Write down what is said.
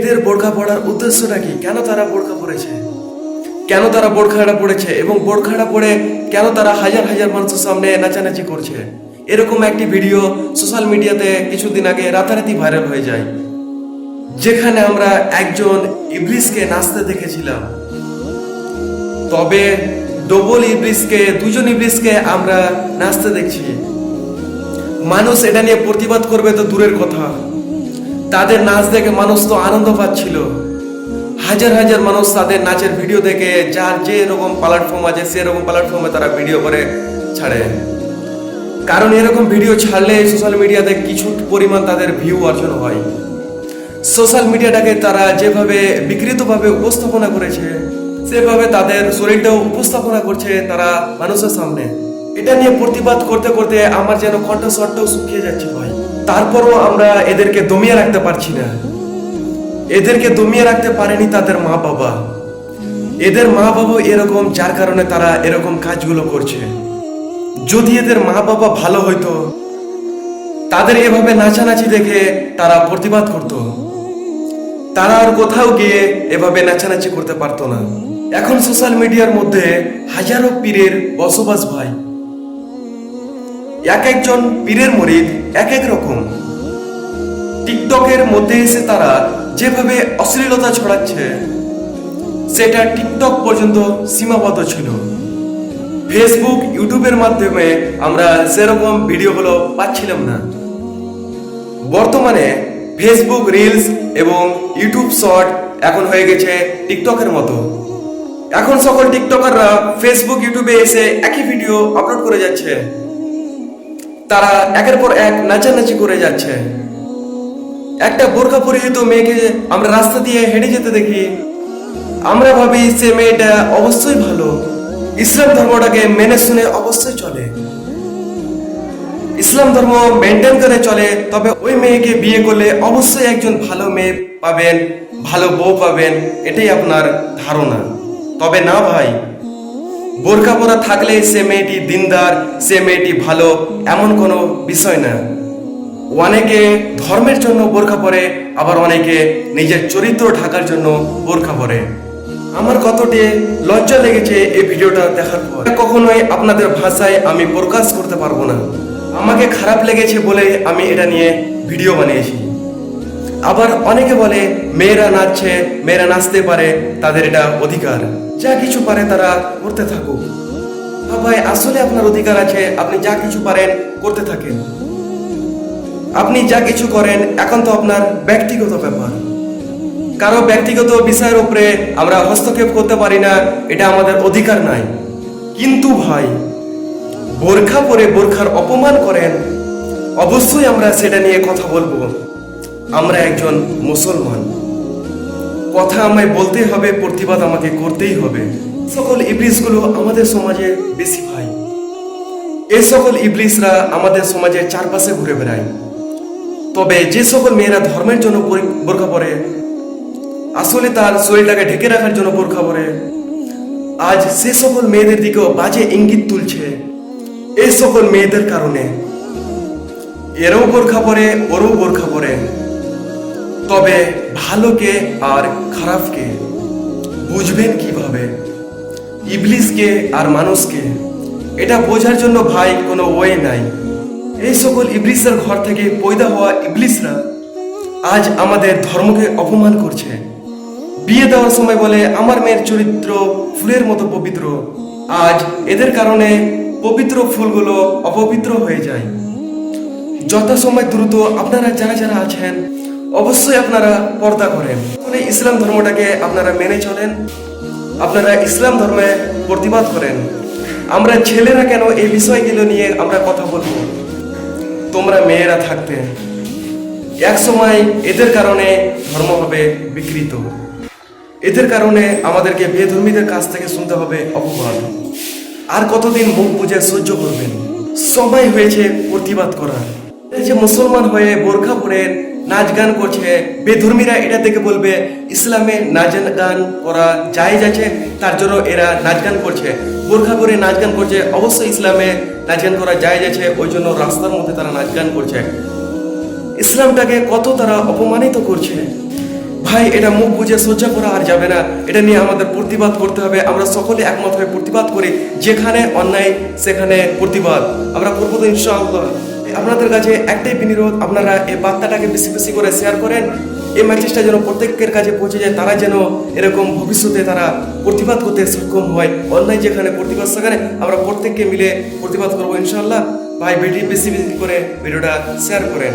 মেয়েদের বোরকা পরার উদ্দেশ্যটা কি? কেন তারা বোরকা পরেছে, কেন তারা বোরখাটা পরেছে এবং বোরখাটা পরে কেন তারা হাজার হাজার মানুষের সামনে নাচানাচি করছে? এরকম একটি ভিডিও সোশ্যাল মিডিয়াতে কিছুদিন আগে রাতারাতি ভাইরাল হয়ে যায়, যেখানে আমরা একজন ইবলিসকে নাচতে দেখেছিলাম। তবে ডবল ইবলিসকে, দুজন ইবলিসকে আমরা নাচতে দেখছি। মানুষ এটা নিয়ে প্রতিবাদ করবে তো দূরের কথা, তাদের নাচ দেখে মানুষ তো আনন্দ পাচ্ছিল। হাজার হাজার মানুষ তাদের নাচের ভিডিও দেখে, যার যে রকম প্ল্যাটফর্ম আছে সেরকম প্ল্যাটফর্মে তারা ভিডিও করে ছাড়ে। কারণ এরকম ভিডিও ছাড়লে সোশ্যাল মিডিয়াতে কিছু পরিমাণ তাদের ভিউ অর্জন হয়। সোশ্যাল মিডিয়াটাকে তারা যেভাবে বিকৃতভাবে উপস্থাপনা করেছে, সেভাবে তাদের শরীরটাও উপস্থাপনা করছে তারা মানুষের সামনে। এটা নিয়ে প্রতিবাদ করতে করতে আমার যেন কণ্ঠস্বরটাও শুকিয়ে যাচ্ছে ভাই। তারপরও আমরা এদেরকে দমিয়ে রাখতে পারছি না। এদেরকে দমিয়ে রাখতে পারেনি তাদের মা বাবা। এদের মা বাবা এরকম, যার কারণে তারা এরকম কাজগুলো করছে। যদি এদের মা বাবা ভালো হইতো, তাদের এভাবে নাচানাচি দেখে তারা প্রতিবাদ করত, তারা আর কোথাও গিয়ে এভাবে নাচানাচি করতে পারতো না। এখন সোশ্যাল মিডিয়ার মধ্যে হাজারো পীরের বসবাস ভাই। এক একজন পীরের মুরিদ এক এক রকম। টিকটকের মধ্যে এসে তারা যেভাবে অশ্লীলতা ছড়াচ্ছে, সেটা টিকটক পর্যন্ত সীমাবদ্ধ ছিল। ফেসবুক, ইউটিউবের মাধ্যমে আমরা সেরকম ভিডিওগুলো পাচ্ছিলাম না। বর্তমানে ফেসবুক রিলস এবং ইউটিউব শর্ট এখন হয়ে গেছে টিকটকের মতো। এখন সকল টিকটকাররা ফেসবুক, ইউটিউবে এসে একই ভিডিও আপলোড করে যাচ্ছে। তারা একের পর এক নাচানাচি করে যাচ্ছে। একটা বোরকা পরিহিত মেয়েকে আমরা রাস্তা দিয়ে হেঁটে যেতে দেখি, আমরা ভাবি সে মেয়েটা অবশ্যই ভালো, ইসলাম ধর্মটাকে মেনে শুনে অবশ্যই চলে, ইসলাম ধর্ম মেনটেন করে চলে। তবে ওই মেয়েকে বিয়ে করলে অবশ্যই একজন ভালো মেয়ে পাবেন, ভালো বউ পাবেন, এটাই আপনার ধারণা। তবে না ভাই, বোরকা পরা থাকলে সে মেয়েটি দিনদার, সে মেয়েটি ভালো, এমন কোনো বিষয় না। অনেকে ধর্মের জন্য বোরকা পরে, আবার অনেকে নিজের চরিত্র ঢাকার জন্য বোরকা পরে। আমার কতটি লজ্জা লেগেছে এই ভিডিওটা দেখার পর। কখনোই আপনাদের ভাষায় আমি প্রকাশ করতে পারবো না। আমাকে খারাপ লেগেছে বলে আমি এটা নিয়ে ভিডিও বানিয়েছি। আবার অনেকে বলে মেয়েরা নাচছে, মেয়েরা নাচতে পারে, তাদের এটা অধিকার, যা কিছু পারে তারা করতে থাকুক। ভাই, আসলে আপনার অধিকার আছে, আপনি যা কিছু পারেন করতে থাকেন। আপনি যা কিছু করেন এখন তো আপনার ব্যক্তিগত ব্যাপার। কারো ব্যক্তিগত বিষয়ের উপরে আমরা হস্তক্ষেপ করতে পারি না, এটা আমাদের অধিকার নাই। কিন্তু ভাই, বোরখা পরে বোরখার অপমান করেন, অবশ্যই আমরা সেটা নিয়ে কথা বলবো। আমরা একজন মুসলমান, কথা আমায় বলতেই হবে, প্রতিবাদ আমাকে করতেই হবে। সকল ইবলিসগুলো আমাদের সমাজে বেশি ভাই। এই সকল ইবলিসরা আমাদের সমাজের চারপাশে ঘুরে বেড়ায়। তবে যে সকল মেয়েরা ধর্মের জন্য বোরখা পরে, আসলে তার শরীরটাকে ঢেকে রাখার জন্য বোরখা পরে, আজ সে সকল মেয়েদের দিকেও বাজে ইঙ্গিত তুলছে। এই সকল মেয়েদের কারণে এরও বোরখা পরে, ওরও বোরখা পরে। তবে ভালোকে আর খারাপকে বুঝবেন কিভাবে, ইবলিসকে আর মানুষকে, এটা বোঝার জন্য ভাই কোনো ওয়ে নাই। এই সকল ইবলিসের ঘর থেকে পয়দা হওয়া ইবলিসরা আজ আমাদের ধর্মকে অপমান করছে। বিয়ে দেওয়ার সময় বলে আমার মেয়ের চরিত্র ফুলের মতো পবিত্র। আজ এদের কারণে পবিত্র ফুলগুলো অপবিত্র হয়ে যায়। যথাসময় দ্রুত আপনারা যারা যারা আছেন অবশ্যই আপনারা পর্দা করেন, ইসলাম ধর্মটাকে আপনারা মেনে চলেন, আপনারা ইসলাম ধর্মে প্রতিবাদ করেন। আমরা ছেলেরা কেন এই বিষয়গুলো নিয়ে আমরা কথা বলবো? তোমরা মেয়েরা থাকতে এক সময় এদের কারণে ধর্ম হবে বিকৃত, এদের কারণে আমাদেরকে বেধর্মীদের কাছ থেকে শুনতে হবে অপবাদ। আর কতদিন মুখ বুঝে সহ্য করবেন? সময় হয়েছে প্রতিবাদ করার। এই যে মুসলমান হয়ে বোরখা পরে নাচ গান করছে, বেধর্মীরা এটা দেখে বলবে ইসলামে নাচ গান করা জায়েজ আছে, তার জন্য এরা নাচ গান করছে। বোরখা পরে নাচ গান করছে, অবশ্যই ইসলামে নাচ গান করা জায়েজ আছে, ওই জন্য রাস্তার মধ্যে তারা নাচ গান করছে। ইসলামটাকে কত তারা অপমানিত করছে। ভাই এটা মুখ বুঝে সহ্য করা আর যাবে না, এটা নিয়ে আমাদের প্রতিবাদ করতে হবে। আমরা সকলে একমত হয়ে প্রতিবাদ করি, যেখানে অন্যায় সেখানে প্রতিবাদ আমরা করবো তো ইনশাআল্লাহ। আপনাদের কাছে একটাই বিনিয়োগ, আপনারা এই বার্তাটাকে বেশি বেশি করে শেয়ার করেন, এই মেসেজটা যেন প্রত্যেকের কাছে পৌঁছে যায়, তারা যেন এরকম ভবিষ্যতে তারা প্রতিবাদ করতে সক্ষম হয়। অন্যায় যেখানে প্রতিবাদ সেখানে আমরা প্রত্যেককে মিলে প্রতিবাদ করবো ইনশাআল্লাহ। ভাই বেশি বেশি করে ভিডিওটা শেয়ার করেন।